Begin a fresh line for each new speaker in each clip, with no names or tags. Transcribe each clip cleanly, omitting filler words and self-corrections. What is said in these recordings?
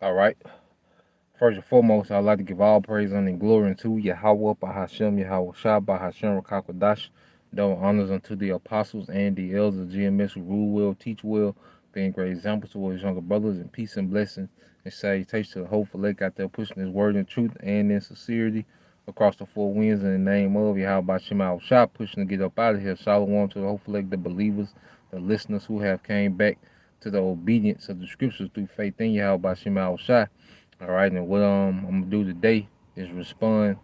All right. First and foremost, I'd like to give all praise and glory unto Yahweh, Bahashem, Yahweh Shah, Bahashem, Rakakwadash. Double honors unto the apostles and the elders of GMS who rule well, teach well, being great examples to his younger brothers, and peace and blessing and salutation to the hopeful elect out there pushing his word in truth and in sincerity across the four winds in the name of Yahweh Shema Shah, pushing to get up out of here. Shalom to the hopeful elect, the believers, the listeners who have came back to the obedience of the scriptures through faith in Yahweh Shema Shah. All right, and what I'm gonna do today is respond,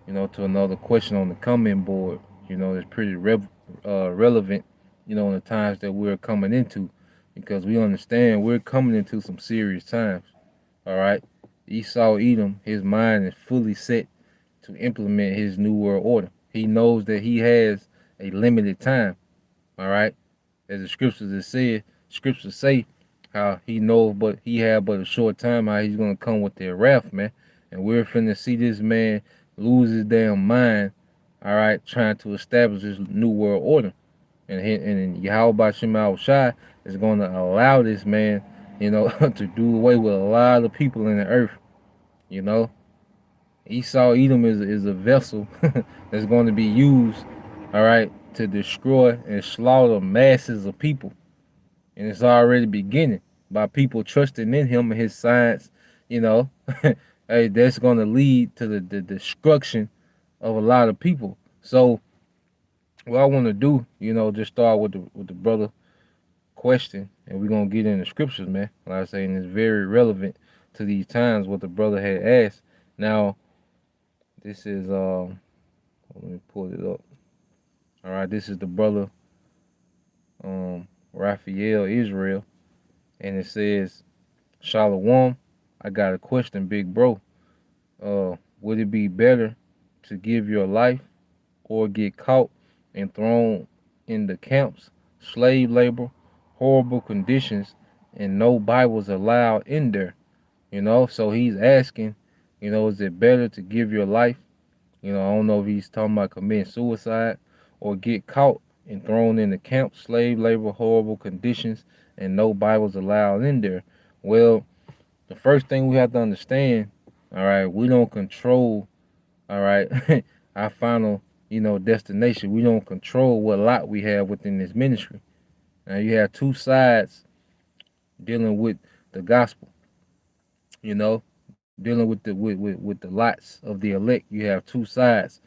to another question on the comment board. It's pretty relevant, in the times that we're coming into, because we understand we're coming into some serious times. All right, Esau Edom, his mind is fully set to implement his new world order. He knows that he has a limited time. All right, as the scriptures say how he knows, but he had but a short time, how he's gonna come with their wrath, man. And we're finna see this man lose his damn mind, all right, trying to establish this new world order. And Yahweh Shema Shai is gonna allow this man, to do away with a lot of people in the earth, you know. Esau Edom is a vessel that's going to be used, all right, to destroy and slaughter masses of people. And it's already beginning by people trusting in him and his science, you know. Hey, that's going to lead to the destruction of a lot of people. So what I want to do, just start with the brother question, and we're gonna get in the scriptures, man. Like I say, and it's very relevant to these times what the brother had asked. Now, this is let me pull it up. All right, this is the brother Raphael Israel, and it says, Shalom, I got a question, big bro. Would it be better to give your life or get caught and thrown in the camps, slave labor, horrible conditions, and no Bibles allowed in there? So he's asking, is it better to give your life? I don't know if he's talking about committing suicide or get caught and thrown in the camp, slave labor, horrible conditions, and no Bibles allowed in there. Well, the first thing we have to understand, all right, we don't control, all right, our final, destination. We don't control what lot we have within this ministry. Now you have two sides dealing with the gospel, dealing with the lots of the elect. You have two sides.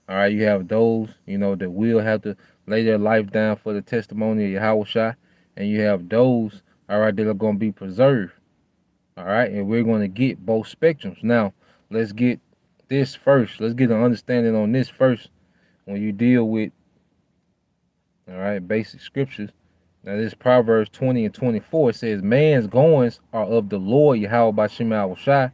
All right, you have those, that will have to lay their life down for the testimony of Yahweh Shai, and you have those, all right, that are going to be preserved. All right, and we're going to get both spectrums. Now, let's get this first. Let's get an understanding on this first. When you deal with, all right, basic scriptures. Now, this Proverbs 20 and 24, it says, man's goings are of the Lord, Yahweh by Shema Shai.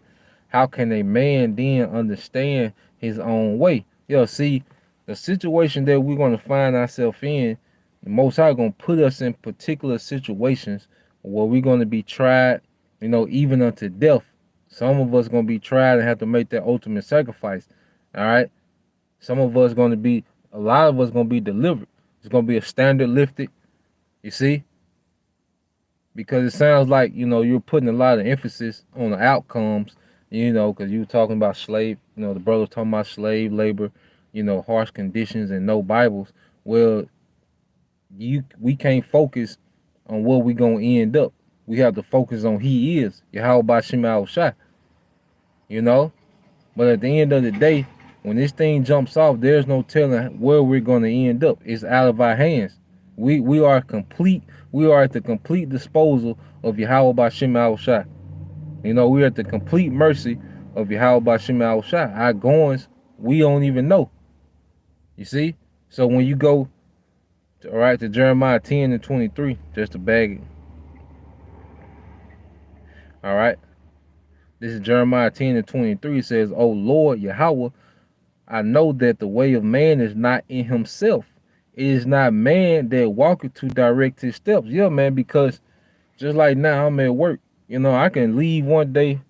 How can a man then understand his own way? See, the situation that we're going to find ourselves in, the Most High going to put us in particular situations where we're going to be tried, even unto death. Some of us going to be tried and have to make that ultimate sacrifice. All right. Some of us going to be, a lot of us going to be delivered. It's going to be a standard lifted. You see? Because it sounds like, you're putting a lot of emphasis on the outcomes, because you were talking about slave, the brother was talking about slave labor, harsh conditions and no Bibles. Well, we can't focus on where we going to end up. We have to focus on he is, Yahweh Shema Shai, But at the end of the day, when this thing jumps off, there's no telling where we're going to end up. It's out of our hands. We are complete. We are at the complete disposal of Yahweh Bashim Shai. We are at the complete mercy of Yahweh Bashim Shai. Our goings, we don't even know. You see? So when you go, to Jeremiah 10 and 23, just to bag it. All right. This is Jeremiah 10 and 23. It says, O Lord Yahweh, I know that the way of man is not in himself. It is not man that walketh to direct his steps. Yeah, man, because just like now I'm at work, I can leave one day,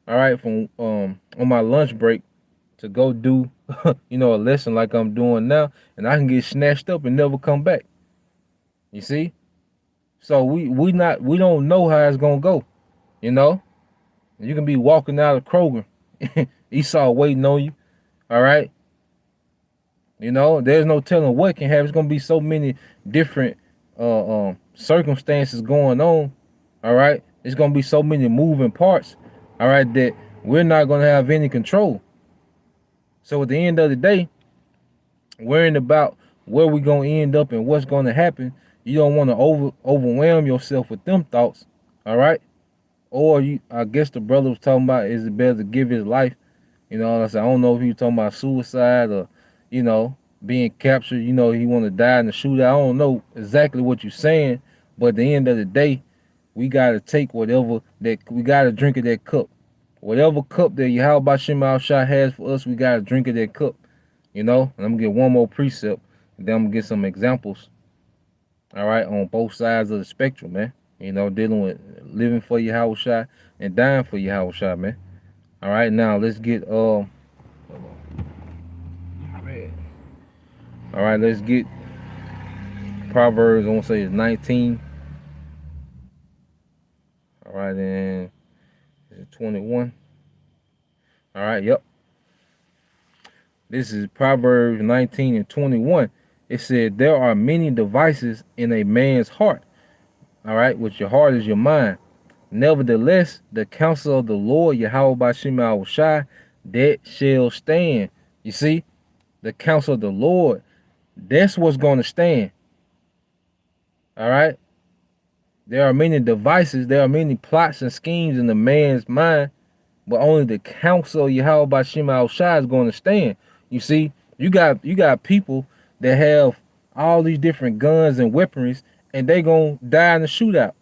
all right, from on my lunch break to go do, a lesson like I'm doing now, and I can get snatched up and never come back. You see? So we don't know how it's gonna go, You can be walking out of Kroger, Esau waiting on you. All right. You know, there's no telling what can happen. It's gonna be so many different circumstances going on. All right. It's gonna be so many moving parts. All right, that we're not gonna have any control. So at the end of the day, worrying about where we're gonna end up and what's gonna happen, you don't want to overwhelm yourself with them thoughts. All right. Or you, I guess the brother was talking about, is it better to give his life? You know, I said, I don't know if he was talking about suicide or, you know, being captured. You know, he want to die in the shootout. I don't know exactly what you're saying, but at the end of the day, we gotta take whatever that we gotta drink of that cup. Whatever cup that Yahweh Shem Al Shah has for us, we gotta drink of that cup. You know, and I'm gonna get one more precept, and then I'm gonna get some examples. All right, on both sides of the spectrum, man. You know, dealing with living for Yahweh Shah and dying for Yahweh Shah, man. All right, now let's get all right, let's get Proverbs. I want to say it's 19. All right, and it's 21. All right, yep. This is Proverbs 19 and 21. It said, there are many devices in a man's heart. All right, which your heart is your mind. Nevertheless, the counsel of the Lord, Yahweh Bashim Al Shai, that shall stand. You see, the counsel of the Lord, that's what's going to stand. All right. There are many devices, there are many plots and schemes in the man's mind, but only the counsel of Yahweh Bashim Al Shai is going to stand. You see, you got people that have all these different guns and weaponries, and they gonna die in the shootout.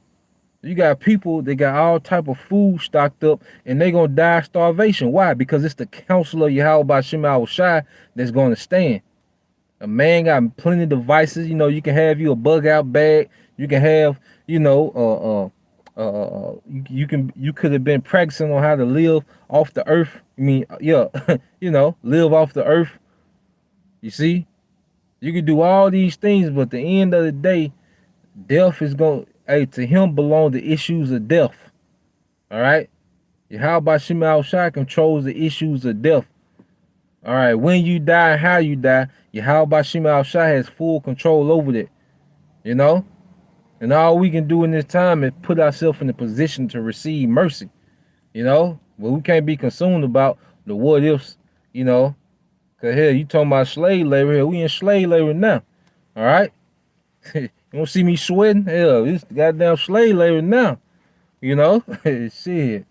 You got people that got all type of food stocked up, and they gonna die of starvation. Why? Because it's the counsel of Yahweh Bashim Al Shai that's going to stand. A man got plenty of devices. You know, you can have you a bug out bag. You can have, you know, you could have been practicing on how to live off the earth. I mean, yeah, you know, live off the earth. You see, you can do all these things, but at the end of the day, death is going. Hey, to him belong the issues of death. All right. Yahweh Shema Al Shai controls the issues of death. All right, when you die and how you die, Yahweh Shema Al Shai has full control over that. You know? And all we can do in this time is put ourselves in a position to receive mercy. You know? But we can't be consumed about the what ifs, you know. Cause hell, you talking about slave labor here. We in slave labor now. All right? You don't see me sweating? Hell, it's goddamn slave labor now. You know? Shit.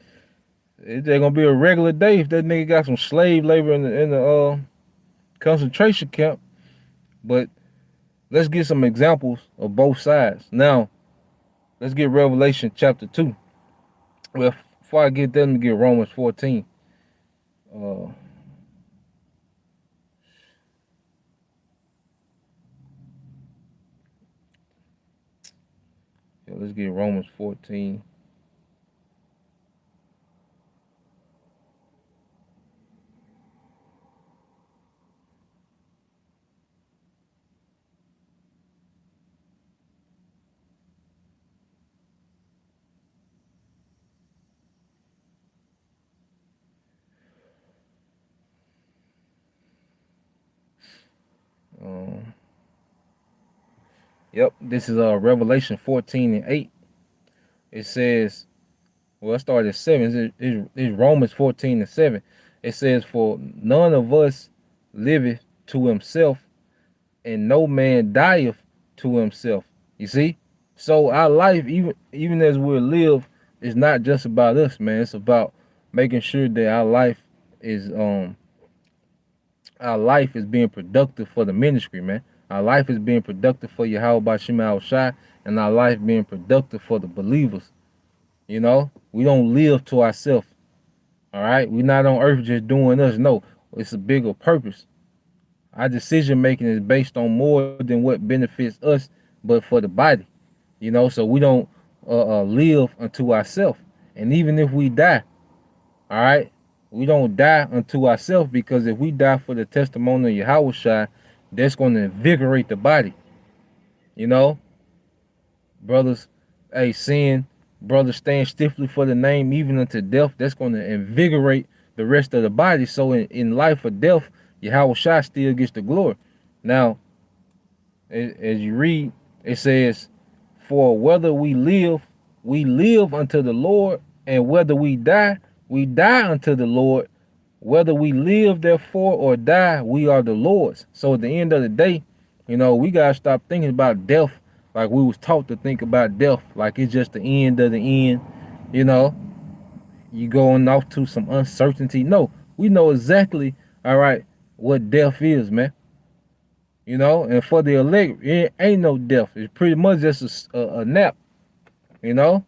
It's gonna be a regular day if that nigga got some slave labor in the concentration camp. But let's get some examples of both sides. Now, let's get Revelation chapter 2. Well, before I get there, let me get Romans 14. Yeah, let's get Romans 14. Yep, this is Revelation 14 and 8. It says, well, I started at 7. It's Romans 14 and 7. It says, for none of us liveth to himself, and no man dieth to himself. You see? So our life, even as we live, is not just about us, man. It's about making sure that our life is being productive for the ministry, man. Our life is being productive for Yahweh Bashim Al Shai, and our life being productive for the believers. You know, we don't live to ourselves. All right, we're not on earth just doing us. No, it's a bigger purpose. Our decision making is based on more than what benefits us, but for the body. You know, so we don't live unto ourselves. And even if we die, all right, we don't die unto ourselves, because if we die for the testimony of Yahweh Shai, that's going to invigorate the body. You know, brothers, hey, sin Brothers stand stiffly for the name, even unto death. That's going to invigorate the rest of the body. So in life or death, Yahweh Shai still gets the glory. Now, as you read, it says, for whether we live unto the Lord, and whether we die unto the Lord. Whether we live therefore or die, we are the Lord's. So at the end of the day, we gotta stop thinking about death like we was taught to think about death, like it's just the end of the end. You know, you going off to some uncertainty. No, we know exactly, all right, what death is, man. And for the elect, it ain't no death. It's pretty much just a nap. You know,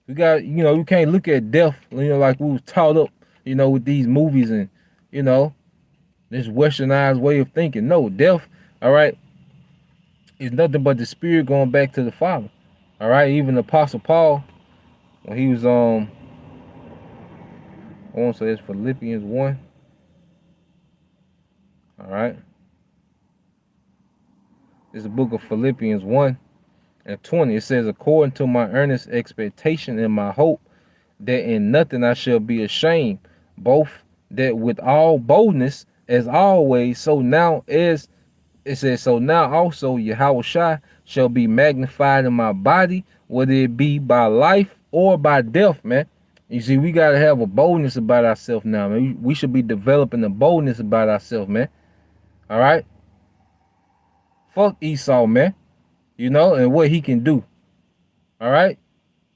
we got, you can't look at death, like we was taught up, with these movies and, this westernized way of thinking. No, death, all right, is nothing but the spirit going back to the Father. All right, even the Apostle Paul, when he was I want to say it's Philippians 1. All right. It's the book of Philippians 1 and 20. It says, according to my earnest expectation and my hope, that in nothing I shall be ashamed, both that with all boldness as always, so now as it says, so now also Yahweh Shai shall be magnified in my body, whether it be by life or by death, man. You see, we got to have a boldness about ourselves now, man. We should be developing a boldness about ourselves, man. All right? Fuck Esau, man. And what he can do. All right?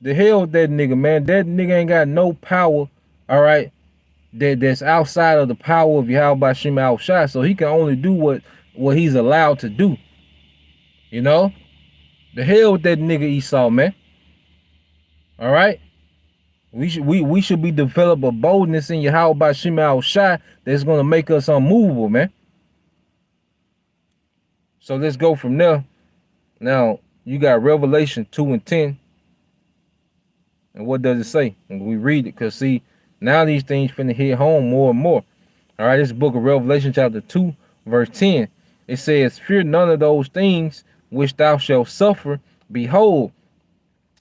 The hell with that nigga, man. That nigga ain't got no power, all right, that's outside of the power of Yahweh Bashim Al Shai. So he can only do what he's allowed to do. The hell with that nigga Esau, man. All right? We should be develop a boldness in Yahweh Bashim Al Shai that's gonna make us unmovable, man. So let's go from there. Now, you got Revelation 2 and 10. And what does it say? And we read it, because see, now these things finna hit home more and more. All right, this book of Revelation chapter 2, verse 10. It says, fear none of those things which thou shalt suffer. Behold,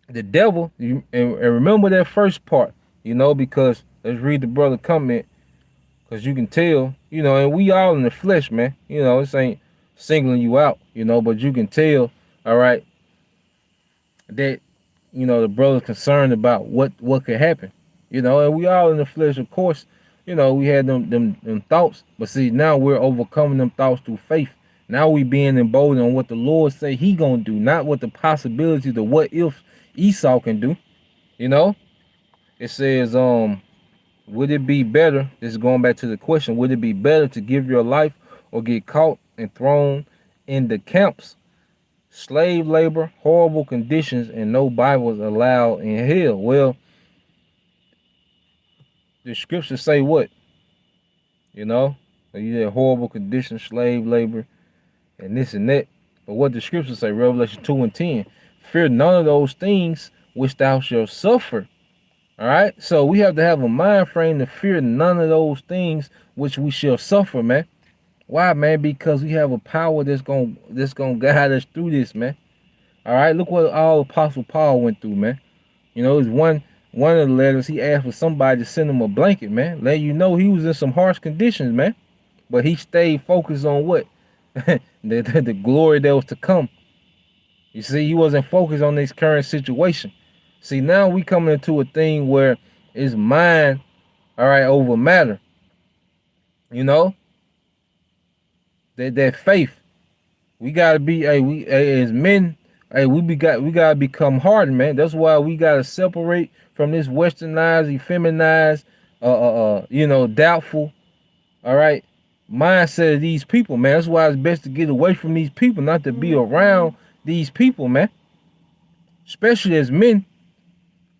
the devil, and remember that first part, because let's read the brother comment, because you can tell, and we all in the flesh, man. This ain't singling you out, but you can tell, all right, that, the brother's concerned about what could happen, and we all in the flesh, of course. We had them thoughts, but see, now we're overcoming them thoughts through faith. Now we being emboldened on what the Lord say he gonna do, not what the possibilities, the what if Esau can do. It says, would it be better, this is going back to the question, would it be better to give your life or get caught and thrown in the camps? Slave labor, horrible conditions, and no Bibles allowed in hell. Well, the scriptures say what? You had horrible conditions, slave labor, and this and that. But what the scriptures say, Revelation 2 and 10, fear none of those things which thou shalt suffer. All right? So we have to have a mind frame to fear none of those things which we shall suffer, man. Why, man? Because we have a power that's gonna guide us through this, man. All right, look what all Apostle Paul went through, man. It was one of the letters, he asked for somebody to send him a blanket, man. Let you know he was in some harsh conditions, man. But he stayed focused on what? the glory that was to come. You see, he wasn't focused on this current situation. See, now we coming into a thing where it's mind, all right, over matter. That faith. We gotta be, as men, we gotta become hardened, man. That's why we gotta separate from this westernized, effeminized, doubtful, all right, mindset of these people, man. That's why it's best to get away from these people, not to be around these people, man. Especially as men,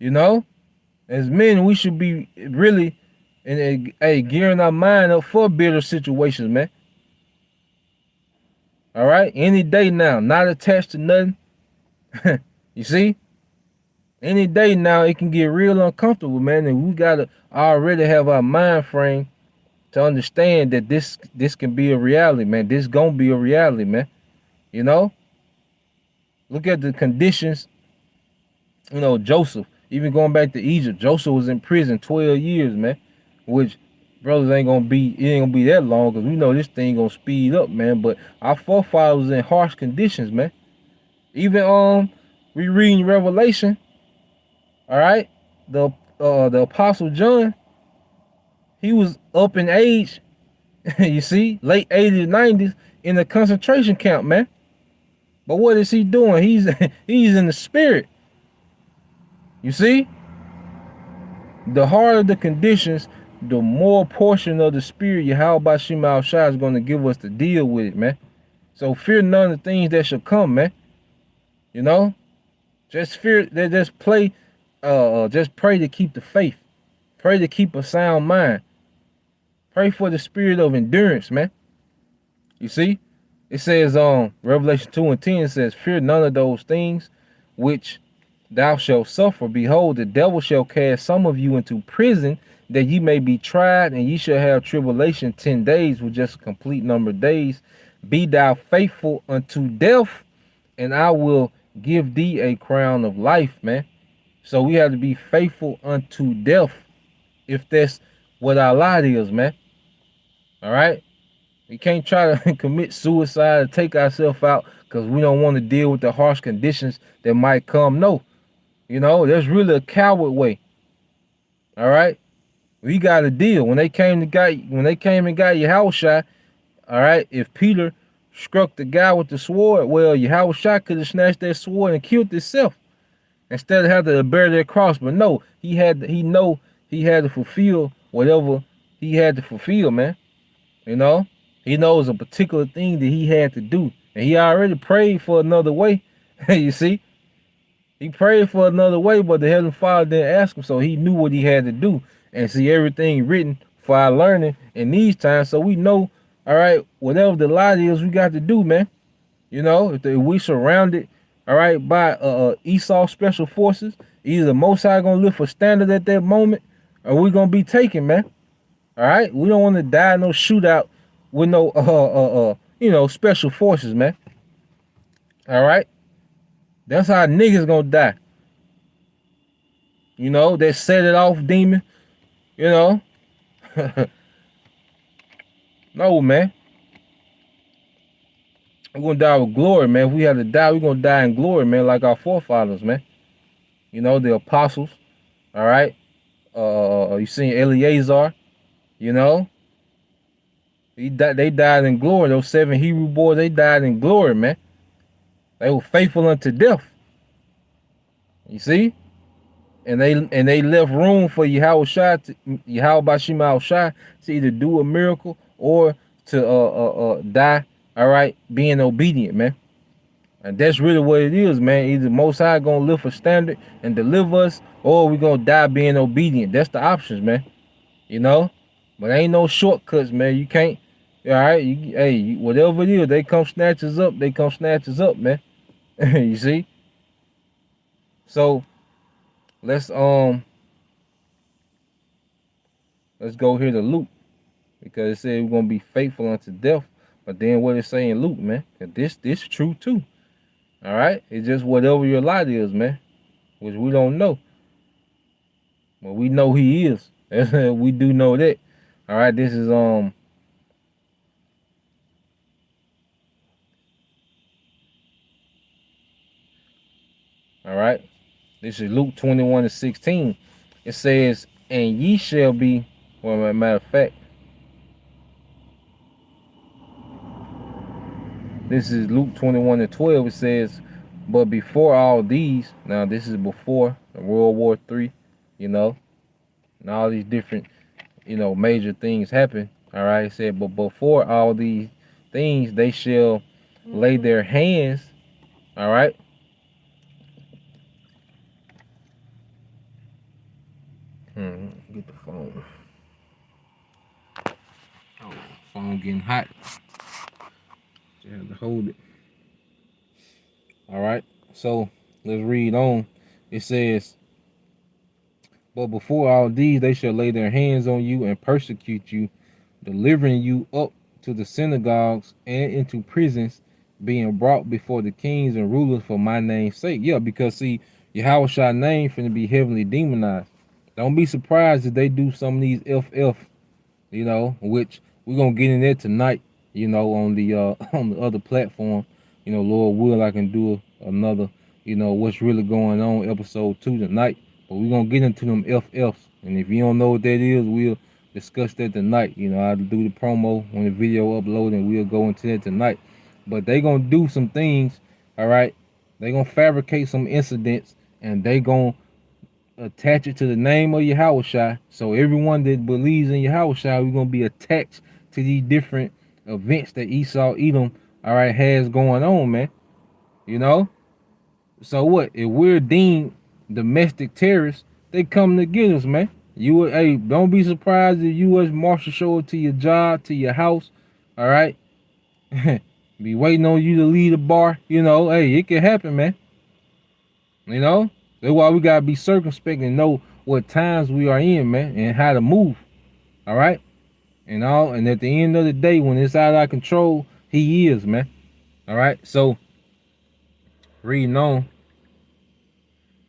as men, we should be really gearing our mind up for bitter situations, man. All right, any day now, not attached to nothing. You see, any day now it can get real uncomfortable, man, and we gotta already have our mind frame to understand that this can be a reality, man. This gonna be a reality, man. Look at the conditions You know, Joseph, even going back to Egypt, Joseph was in prison 12 years, man. Which brothers ain't gonna be, it ain't gonna be that long because we know this thing gonna speed up, man. But our forefathers was in harsh conditions, man. Even we reading Revelation, all right. The apostle John, he was up in age, you see, late 80s, 90s in the concentration camp, man. But what is he doing? He's he's in the spirit. You see? The harder the conditions, the more portion of the spirit Yahweh Shema Shai is going to give us to deal with it, man. So fear none of the things that shall come, man. You know? Just just pray to keep the faith. Pray to keep a sound mind. Pray for the spirit of endurance, man. You see? It says Revelation 2 and 10, it says, fear none of those things which thou shalt suffer. Behold, the devil shall cast some of you into prison, that ye may be tried, and ye shall have tribulation 10 days, with just a complete number of days. Be thou faithful unto death, and I will give thee a crown of life, man. So we have to be faithful unto death, if that's what our lot is, man. All right? We can't try to commit suicide or take ourselves out because we don't want to deal with the harsh conditions that might come. No, you know, that's really a coward way. All right, we got a deal. When they came and got Yahushua, all right, if Peter struck the guy with the sword, well, Yahushua could have snatched that sword and killed himself instead of having to bear that cross. But no, he had to fulfill whatever he had to fulfill, man. You know. He knows a particular thing that he had to do. And he already prayed for another way. You see? He prayed for another way, but the Heavenly Father didn't ask him, so he knew what he had to do. And see everything written for our learning in these times, so we know, all right, whatever the lot is, we got to do, man. You know, if we surrounded, all right, by Esau special forces, either the Most High gonna lift a standard at that moment, or we gonna be taken, man. All right? We don't want to die in no shootout with no you know, special forces, man. All right, that's how niggas gonna die. You know, that set it off demon. You know, no, man. We're gonna die with glory, man. If we have to die, we're gonna die in glory, man, like our forefathers, man. You know, the apostles. All right. You seen Eleazar? You know, they died in glory. Those 7 Hebrew boys, they died in glory, man. They were faithful unto death. You see? And they left room for Yahweh Shema Shai to either do a miracle or to die, all right, being obedient, man. And that's really what it is, man. Either Most High gonna lift a standard and deliver us, or we gonna die being obedient. That's the options, man. You know? But ain't no shortcuts, man. You can't, all right, whatever it is, they come snatch us up, man. You see? So let's go here to Luke, because it said we're gonna be faithful unto death. But then what it say in Luke, man? Cause this true too. All right, it's just whatever your lot is, man, which we don't know, but we know he is. We do know that. All right, this is all right, this is Luke 21:16. It says, and ye shall be, well, matter of fact, this is Luke 21:12. It says, but before all these, now this is before World War III, you know, and all these different, you know, major things happen. All right, it said, but before all these things, they shall lay their hands, all right. Get the phone. Oh, phone getting hot. You have to hold it. All right, so let's read on. It says, but before all these, they shall lay their hands on you and persecute you, delivering you up to the synagogues and into prisons, being brought before the kings and rulers for my name's sake. Yeah, because see, Yahushua name finna be heavily demonized. Don't be surprised if they do some of these FF, which we're gonna get in there tonight, on the on the other platform. Lord will, I can do another, what's really going on episode 2 tonight. But we're gonna get into them FFs. And if you don't know what that is, we'll discuss that tonight. I'll do the promo when the video upload and we'll go into that tonight. But they gonna do some things, all right? They gonna fabricate some incidents and they gonna attach it to the name of Yahushua. So everyone that believes in Yahushua, we're gonna be attached to these different events that Esau Edom, all right, has going on, man. So what? If we're deemed domestic terrorists, they come to get us, man. Hey, don't be surprised if U.S. Marshal show up to your job, to your house, all right? Be waiting on you to leave the bar. Hey, it can happen, man. That's why we gotta be circumspect and know what times we are in, man, and how to move. All right? And at the end of the day, when it's out of our control, he is, man. All right. So reading on,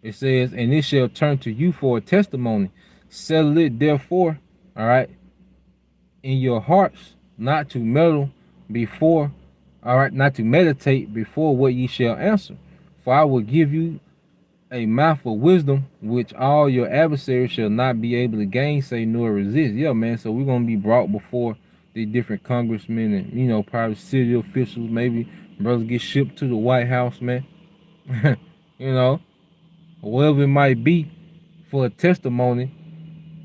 it says, and it shall turn to you for a testimony. Settle it therefore, all right, in your hearts, not to meddle before, all right, not to meditate before what ye shall answer. For I will give you a mouth of wisdom, which all your adversaries shall not be able to gainsay nor resist. Yeah, man. So we're gonna be brought before the different congressmen and private city officials. Maybe brothers get shipped to the White House, man. Whatever it might be for a testimony.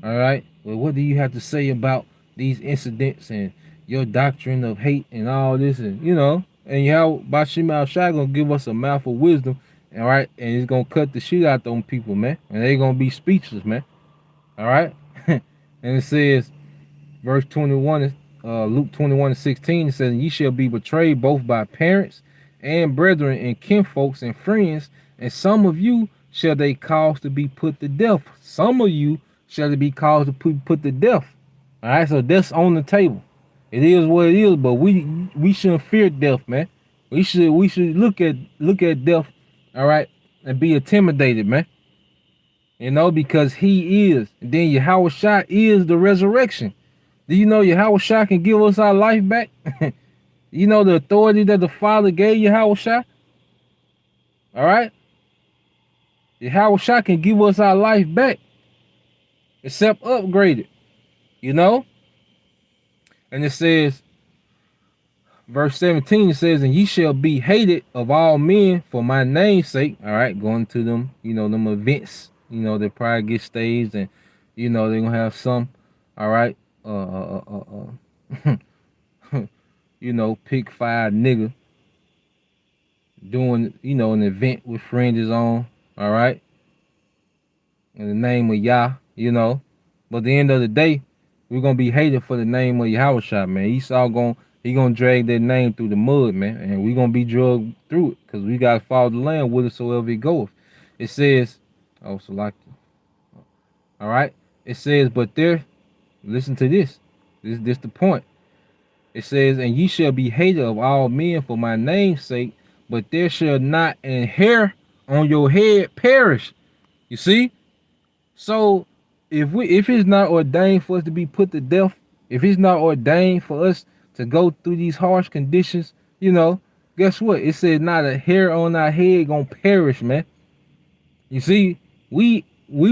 All right. Well, what do you have to say about these incidents and your doctrine of hate and all this, and Bashim Al-Shai gonna give us a mouth of wisdom. All right, and it's gonna cut the shit out them people, man, and they gonna be speechless, man. All right, and it says, verse 21, Luke 21:16, it says, "Ye shall be betrayed both by parents and brethren and kinfolks and friends, and some of you shall they cause to be put to death. Some of you shall they be caused to put to death." All right, so that's on the table. It is what it is, but we shouldn't fear death, man. We should look at death. All right, and be intimidated, man. Because he is. And then Yahushua is the resurrection. Do you know Yahushua can give us our life back? The authority that the Father gave Yahushua? All right? Yahushua can give us our life back. Except upgraded. And it says, verse 17, it says, "And ye shall be hated of all men for my name's sake." All right, going to them, them events, they probably get staged, and they're gonna have some, all right, pick 5 nigga doing, an event with friends on, all right, in the name of Yah, but at the end of the day, we're gonna be hated for the name of Yahushua, man. Esau gonna drag that name through the mud, man, and we're gonna be drugged through it because we gotta follow the land whithersoever it goeth. It says, oh, so like, all right, it says, but there, listen to this. This the point. It says, "And ye shall be hated of all men for my name's sake, but there shall not an hair on your head perish." You see? So if it's not ordained for us to be put to death, if it's not ordained for us to go through these harsh conditions, guess what? It says not a hair on our head gonna perish, man. You see, we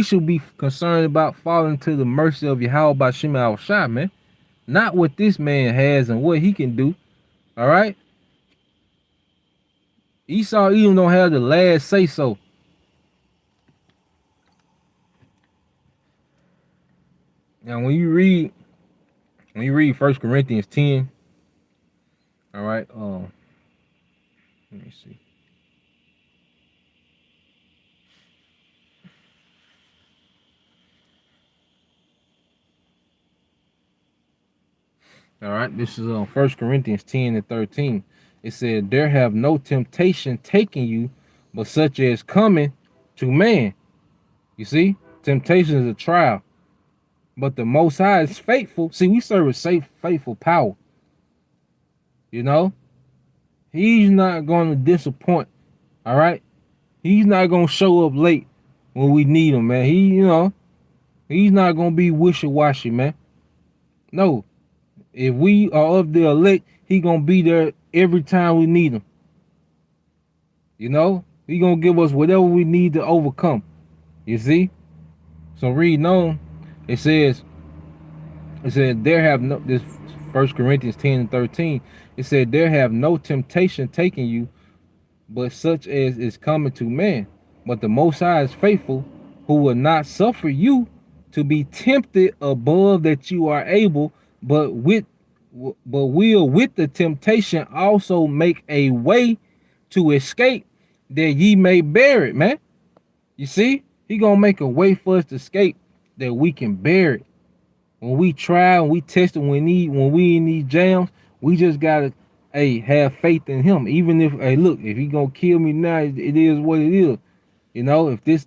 should be concerned about falling to the mercy of Yahweh by Shema Al-Shai, man. Not what this man has and what he can do. All right? Esau even don't have the last say so. Now when you read 1 Corinthians 10, all right, let me see. All right, this is 1 Corinthians 10 and 13. It said, "There have no temptation taken you, but such as coming to man." You see, temptation is a trial, but the Most High is faithful. See, we serve a safe, faithful power. He's not going to disappoint. All right, He's not gonna show up late when we need him, man. He's not gonna be wishy-washy, man. No. If we are of the elect, he gonna be there every time we need him. You know? He gonna give us whatever we need to overcome. You see? So reading on, it says there have no, this 1 Corinthians 10 and 13, it said there have no temptation taken you, but such as is coming to man. But the Most High is faithful, who will not suffer you to be tempted above that you are able, but will with the temptation also make a way to escape, that ye may bear it, man. You see, he gonna make a way for us to escape, that we can bear it. When we try, when we test it, when we in these jams, we just gotta, have faith in him. Even if, look, if he gonna kill me now, it is what it is. You know, if this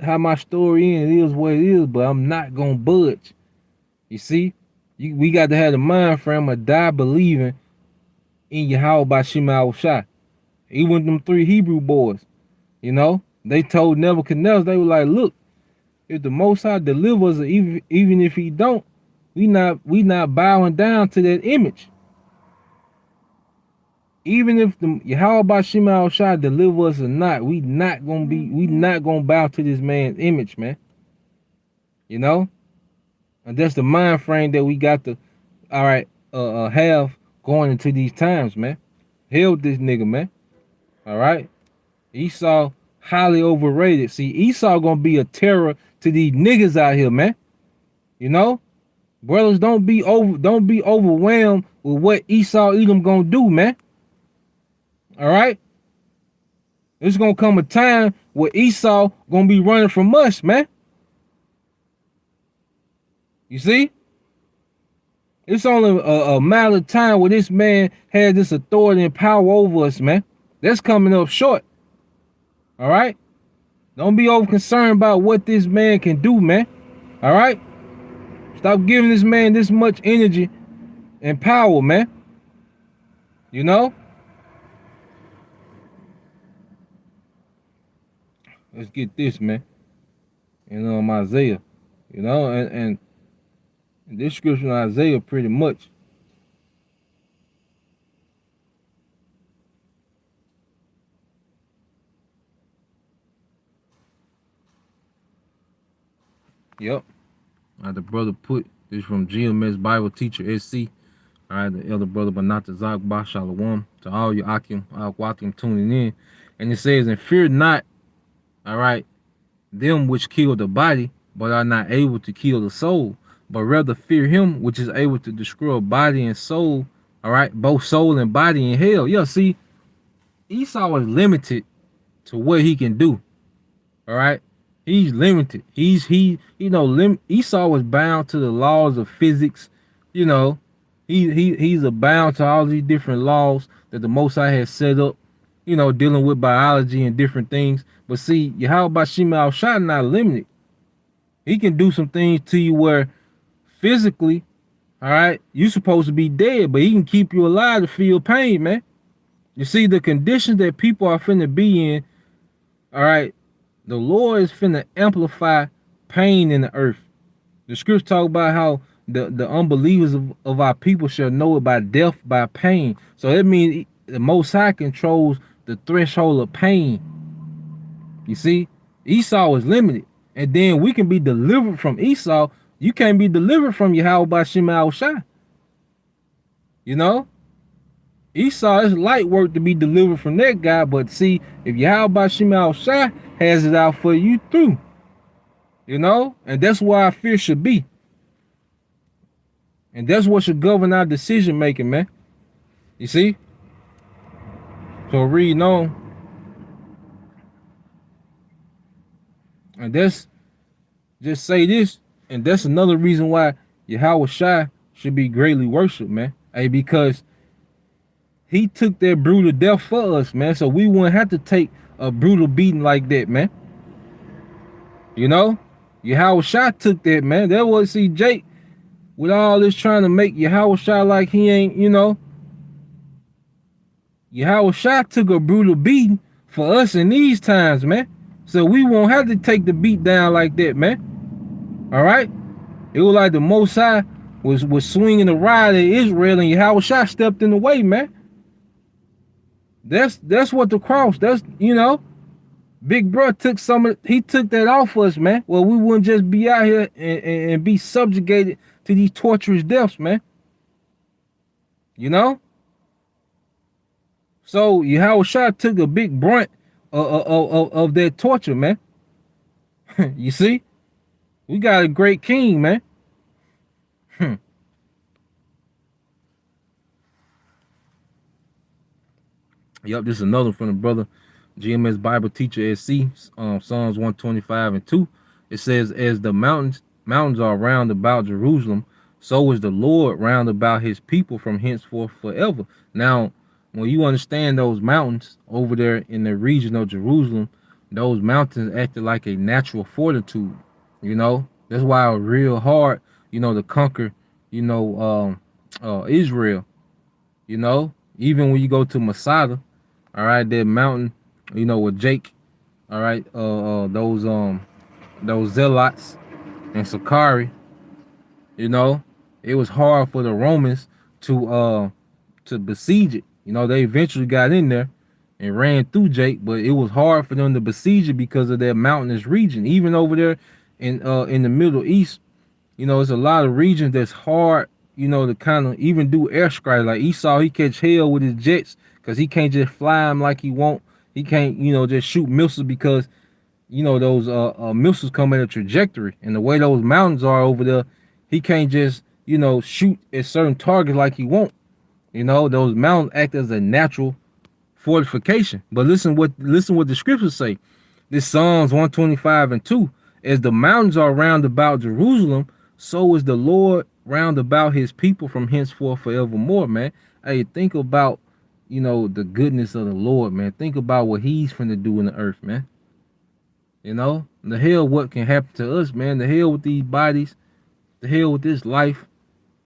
how my story ends, it is what it is. But I'm not gonna budge. You see, we got to have the mind frame of die believing in Yahweh Bashim Yahushua. Even them 3 Hebrew boys, you know, they told Nebuchadnezzar, they were like, look, if the Most High delivers, even if he don't, we not bowing down to that image. Even if the Yahweh Bashim Yahushua deliver us or not, we not gonna bow to this man's image, man. You know? And that's the mind frame that we got to, have going into these times, man. Hell with this nigga, man. All right? Esau, highly overrated. See, Esau gonna be a terror to these niggas out here, man. You know? Brothers, don't be overwhelmed with what Esau Edom gonna do, man. All right? There's gonna come a time where Esau gonna be running from us, man. You see? It's only a matter of time where this man has this authority and power over us, man. That's coming up short. All right? Don't be over concerned about what this man can do, man. All right? Stop giving this man this much energy and power, man. You know? Let's get this, man. You know, Isaiah. You know, and this scripture in Isaiah pretty much. Yep. The brother put this from GMS Bible Teacher SC. All right, the elder brother Banata Zagba Shalom to all you Akim, Wakim tuning in. And it says, and fear not, all right, them which kill the body, but are not able to kill the soul, but rather fear him which is able to destroy body and soul, all right, both soul and body in hell. Yeah, see, Esau is limited to what he can do. All right, he's limited. Esau was bound to the laws of physics. You know, he's bound to all these different laws that the Most High has set up. You know, dealing with biology and different things. But see, Yahweh Bashim Yahushua not limited. He can do some things to you where physically, all right, you're supposed to be dead, but he can keep you alive to feel pain, man. You see, the conditions that people are finna be in, all right, the Lord is finna amplify pain in the earth. The scriptures talk about how the unbelievers of our people shall know it by death, by pain. So that means the Most High controls the threshold of pain. You see, Esau is limited. And then we can be delivered from Esau. You can't be delivered from Yahweh Bashim Yahushua. You know? Esau is light work to be delivered from that guy. But see, if Yahweh Bashim Yahushua has it out for you through. You know? And that's where our fear should be. And that's what should govern our decision making, man. You see? So reading on. And that's, just say this, and that's another reason why Yahweh Shai should be greatly worshipped, man. Hey, because he took that brutal death for us, man. So we wouldn't have to take a brutal beating like that, man. You know? Yahweh Shai took that, man. That was, see, Jake, with all this trying to make Yahweh Shai like he ain't, you know. Yahweh Shai took a brutal beating for us in these times, man. So we won't have to take the beat down like that, man. All right? It was like the Most High was swinging the rod at Israel, and Yahushua stepped in the way, man. That's what the cross. That's Big Bro took he took that off us, man. Well, we wouldn't just be out here and be subjugated to these torturous deaths, man. You know? So Yahushua took a big brunt of that torture, man. You see? We got a great king, man. Yep, this is another from the brother GMS Bible Teacher SC, Psalms 125 and 2. It says, as the mountains are round about Jerusalem, so is the Lord round about his people from henceforth forever. Now, when you understand those mountains over there in the region of Jerusalem, those mountains acted like a natural fortitude. That's why it was real hard, to conquer, Israel. Even when you go to Masada, all right, that mountain, with Jake, all right, those zealots and Sakari, it was hard for the Romans to besiege it. They eventually got in there and ran through Jake, but it was hard for them to besiege it because of that mountainous region. Even over there in the Middle East, it's a lot of regions that's hard, to kind of even do airstrikes. Like Esau, he catch hell with his jets because he can't just fly them like he want. He can't, just shoot missiles because, those missiles come in a trajectory. And the way those mountains are over there, he can't just, shoot at certain targets like he want. Those mountains act as a natural fortification. But listen what the scriptures say. This Psalms 125 and 2. As the mountains are round about Jerusalem, so is the Lord round about his people from henceforth forevermore, man. Hey, think about, the goodness of the Lord, man. Think about what he's finna do in the earth, man. The hell what can happen to us, man. The hell with these bodies. The hell with this life.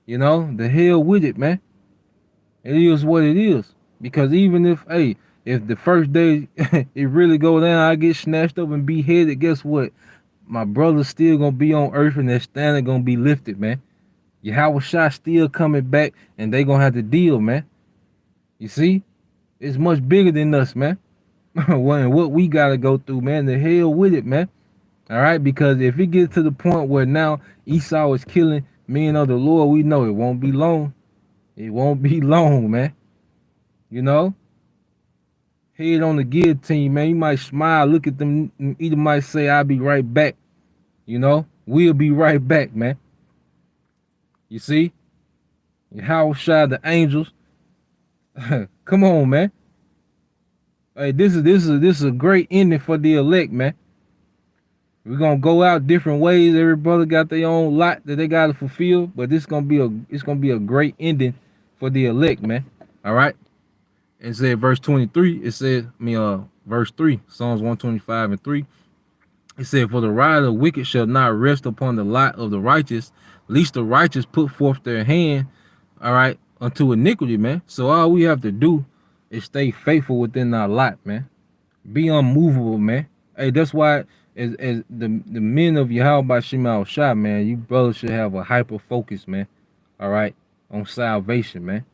The hell with it, man. It is what it is. Because even if the first day it really go down, I get snatched up and beheaded, guess what? My brother's still gonna be on earth and that standard gonna be lifted, man. Yahushua still coming back and they gonna have to deal, man. You see? It's much bigger than us, man. What we gotta go through, man. The hell with it, man. All right, because if it gets to the point where now Esau is killing men of the Lord, we know it won't be long. It won't be long, man. Head on the guillotine, man. You might smile, look at them, either might say, I'll be right back. We'll be right back, man. You see? Yahushua, the angels. Come on, man. Hey, this is a great ending for the elect, man. We're gonna go out different ways. Every brother got their own lot that they gotta fulfill, but it's gonna be a great ending for the elect, man. All right. It said verse 23. It said, verse 3, Psalms 125 and 3. It said, for the rod of the wicked shall not rest upon the lot of the righteous, lest the righteous put forth their hand, all right, unto iniquity, man. So all we have to do is stay faithful within our lot, man. Be unmovable, man. Hey, that's why as the men of Yahweh Shema Shah, man, you brothers should have a hyper focus, man. All right, on salvation, man.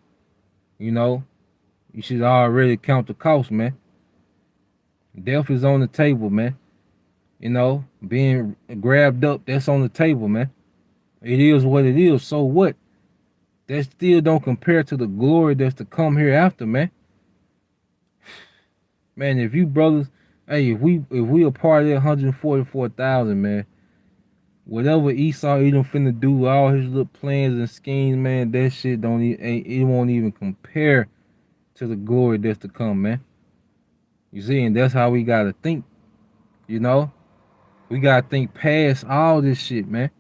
You should already count the cost, man. Death is on the table, man. Being grabbed up, that's on the table, man. It is what it is. So what? That still don't compare to the glory that's to come hereafter, man. Man, if you brothers, if we a part of that 144,000, man, whatever Esau Edom finna do, all his little plans and schemes, man, that shit it won't even compare to the glory that's to come, man. You see, and that's how we gotta think. We gotta think past all this shit, man.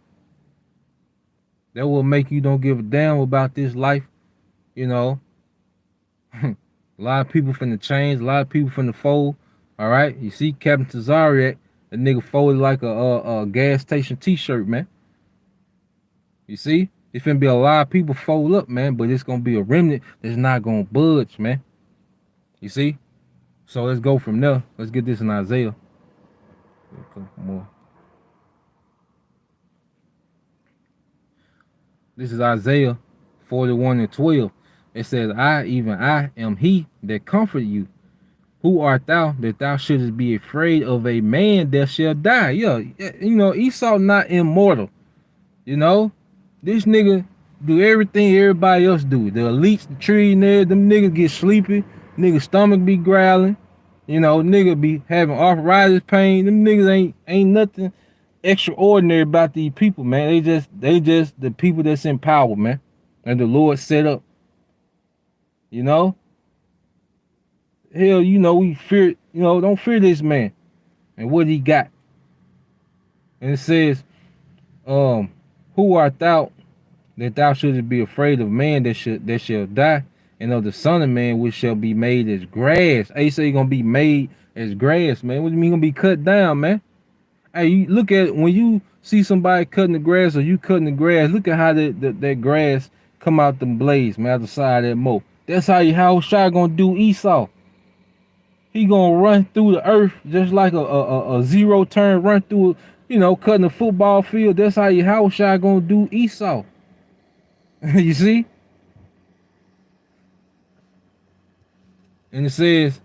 That will make you don't give a damn about this life. A lot of people finna change, a lot of people finna fold. All right, you see Captain Tazariak, the nigga folded like a gas station t-shirt, man. You see, it's finna be a lot of people fold up, man, but it's gonna be a remnant that's not gonna budge, man. You see, So let's go from there. Let's get this in Isaiah. A couple more. This is Isaiah 41:12. It says, even I, am he that comfort you. Who art thou that thou shouldest be afraid of a man that shall die? Yeah, Esau not immortal. This nigga do everything everybody else do. The elites, the trillionaires, them niggas get sleepy. Nigga stomach be growling. Nigga be having arthritis pain. Them niggas ain't nothing extraordinary about these people, man. They just the people that's in power, man. And the Lord set up. Hell, we fear, don't fear this man and what he got. And it says, who art thou that thou shouldest be afraid of man that shall die, and of the son of man which shall be made as grass. Hey, say you're gonna be made as grass, man. What do you mean gonna be cut down, man? Hey, you look at it, when you see somebody cutting the grass or you cutting the grass, look at how that grass come out them blades, man, out the side of that mow. That's how Shai gonna do Esau. He gonna run through the earth just like a zero turn run through, cutting a football field. That's how Shai gonna do Esau. You see? And it says,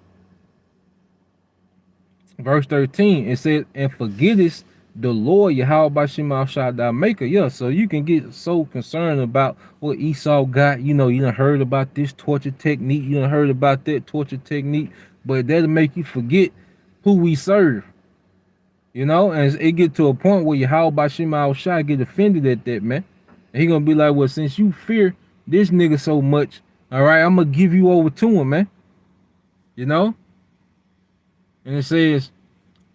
verse 13, it says, and forgettest the Lord Yahweh Bashim Shai thy maker. Yeah, so you can get so concerned about what Esau got. You done heard about this torture technique. You done heard about that torture technique. But that'll make you forget who we serve. And it get to a point where Yahweh Bashim Shai get offended at that, man. And he gonna be like, well, since you fear this nigga so much, all right, I'm gonna give you over to him, man. And it says,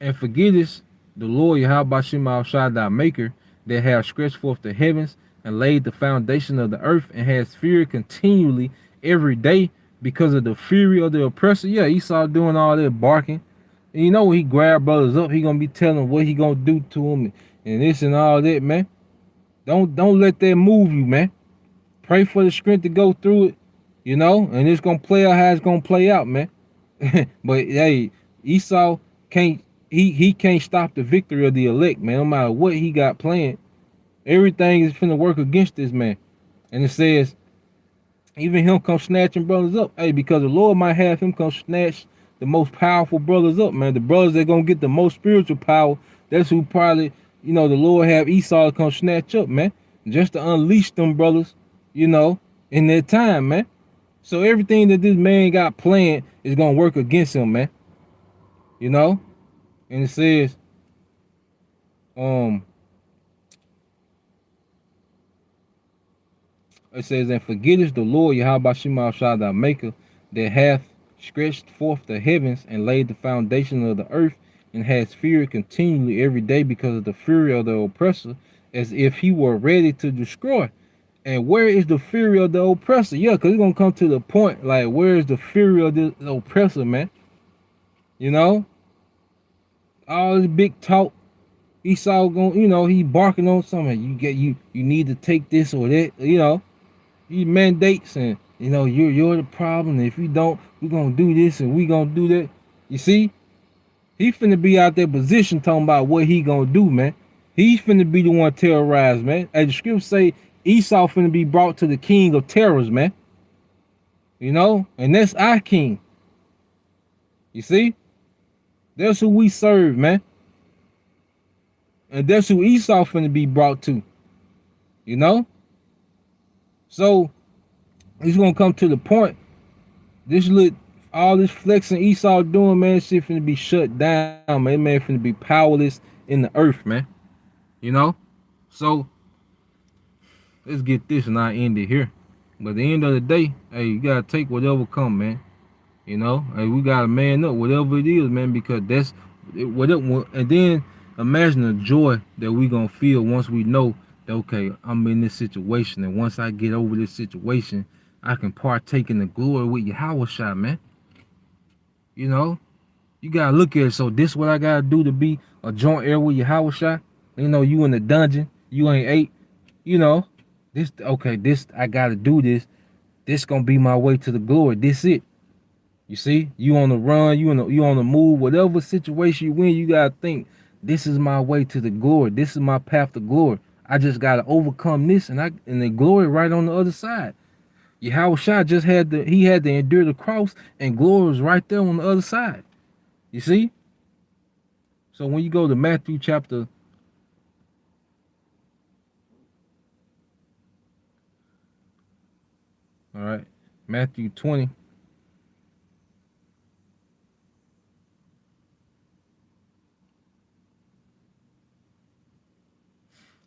and forgettest the Lord Yahweh Bashim Shai thy maker, that hath stretched forth the heavens and laid the foundation of the earth, and has feared continually every day because of the fury of the oppressor. Yeah, Esau doing all that barking. And when he grab brothers up, he gonna be telling what he gonna do to them and this and all that, man. Don't let that move you, man. Pray for the strength to go through it, and it's gonna play out how it's gonna play out, man. But hey, Esau can't he can't stop the victory of the elect, man. No matter what he got planned, everything is finna work against this man. And it says, even him come snatching brothers up. Hey, because the Lord might have him come snatch the most powerful brothers up, man. The brothers that gonna get the most spiritual power, that's who probably, the Lord have Esau come snatch up, man. Just to unleash them brothers, in their time, man. So everything that this man got planned is gonna work against him, man. And it says, and forgettest the Lord Yahweh Bashim Shai thy maker, that hath stretched forth the heavens and laid the foundation of the earth, and has feared continually every day because of the fury of the oppressor, as if he were ready to destroy. And where is the fury of the oppressor? Yeah, because it's going to come to the point, like, where is the fury of the oppressor, man? All this big talk, Esau going, he barking on something. You need to take this or that, he mandates and, you're the problem. And if you don't, we're going to do this and we going to do that. You see? He finna be out there position talking about what he gonna do, man. He's finna be the one terrorized, man. As the scriptures say, Esau finna be brought to the king of terrors, man. And that's our king. You see? That's who we serve, man. And that's who Esau finna be brought to. So, it's gonna come to the point, all this flexing Esau doing, man, shit finna be shut down, man. Man finna be powerless in the earth, man. So let's get this and I end it here. But at the end of the day, hey, you gotta take whatever come, man. Hey, we gotta man up, whatever it is, man, because that's whatever. And then imagine the joy that we gonna feel once we know that, okay, I'm in this situation, and once I get over this situation, I can partake in the glory with Yahweh Shai, man. You gotta look at it. So this what I gotta do to be a joint heir with Yahweh Shai. You in the dungeon, you ain't ate. This I gotta do this. This gonna be my way to the glory. This it. You see, you on the run, you on the move, whatever situation you in, you gotta think, this is my way to the glory. This is my path to glory. I just gotta overcome this, and the glory right on the other side. Yahweh Shai just had to endure the cross, and glory was right there on the other side. You see? So when you go to Matthew chapter, all right, Matthew 20.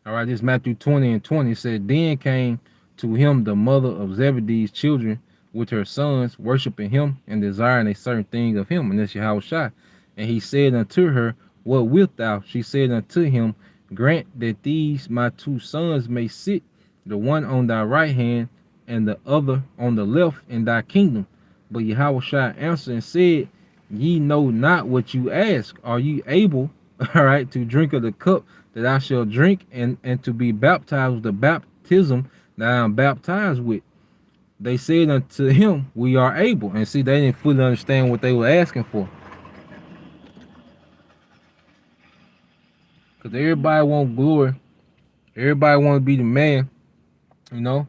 All right, this Matthew 20 and 20 said, then came to him the mother of Zebedee's children with her sons, worshiping him and desiring a certain thing of him. And that's Yahweh Shai. And he said unto her, what wilt thou? She said unto him, grant that these my two sons may sit, the one on thy right hand and the other on the left in thy kingdom. But Yahweh Shai answered and said, ye know not what you ask. Are ye able, all right, to drink of the cup that I shall drink, and to be baptized with the baptism that I am baptized with? They said unto him, we are able. And see, they didn't fully understand what they were asking for. Because everybody want glory. Everybody want to be the man, you know.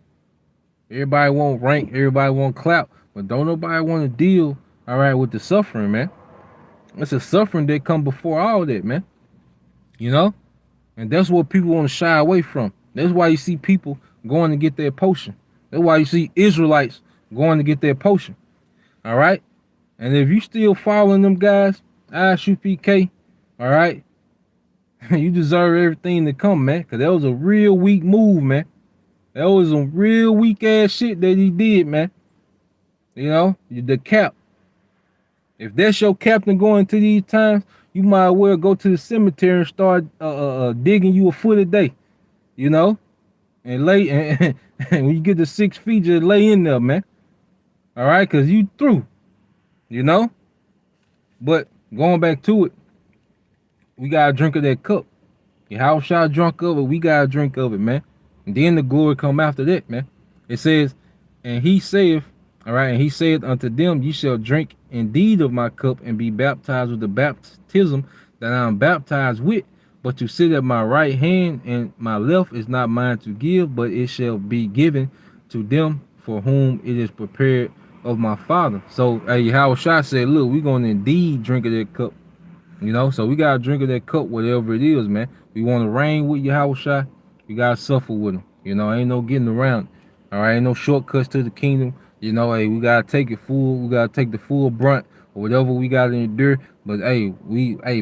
Everybody want rank. Everybody want clout. But don't nobody want to deal, all right, with the suffering, man. It's a suffering that come before all that, man. You know? And that's what people want to shy away from. That's why you see people going to get their potion. That's why you see Israelites going to get their potion. All right? And if you still following them guys, ISUPK, all right, you deserve everything to come, man. Because that was a real weak move, man. That was some real weak ass shit that he did, man. You know, the cap. If that's your captain going to these times, you might well go to the cemetery and start digging you a foot a day, you know, and lay and when you get to 6 feet, just lay in there, man. All right, cause you through, you know. But going back to it, we gotta drink of that cup. Your house shot drunk of it, we gotta drink of it, man. And then the glory come after that, man. It says, and he saith, all right, and he said unto them, ye shall drink indeed of my cup and be baptized with the baptism that I am baptized with. But to sit at my right hand and my left is not mine to give, but it shall be given to them for whom it is prepared of my Father. So, hey, Yahweh Shai said, look, we're going to indeed drink of that cup. You know, so we got to drink of that cup, whatever it is, man. We want to reign with Yahweh Shai. We got to suffer with him. You know, ain't no getting around. All right, ain't no shortcuts to the kingdom. You know, hey, we got to take it full. We got to take the full brunt or whatever we got to endure. But, hey,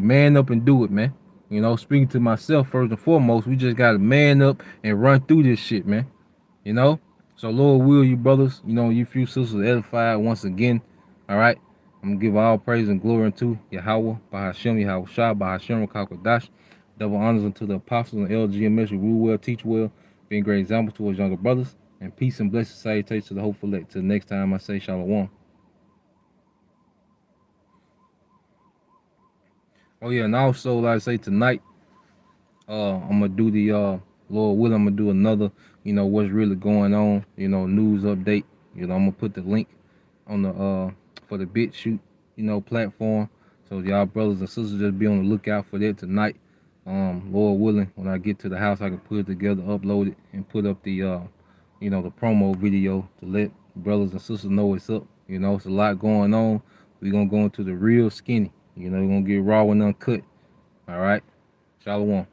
man up and do it, man. You know, speaking to myself first and foremost, we just got to man up and run through this shit, man. You know? So, Lord will you brothers, you know, you few sisters edified once again. All right? I'm going to give all praise and glory unto Yahweh, Bahashem, Yahweh Shah, Bahashem, Rakakwadash. Double honors unto the apostles and LGMS who rule well, teach well, being great examples to us younger brothers. And peace and blessed salutations to the hopeful elect. Till next time, I say shalom. Oh, yeah, and also, like I say, tonight, I'm going to do the, Lord willing, I'm going to do another, you know, what's really going on, you know, news update. You know, I'm going to put the link on the, for the BitChute, you know, platform. So y'all brothers and sisters just be on the lookout for that tonight. Lord willing, when I get to the house, I can put it together, upload it, and put up the, you know, the promo video to let brothers and sisters know what's up. You know, it's a lot going on. We're going to go into the real skinny. You know, we're going to get raw and uncut. All right. Shalom.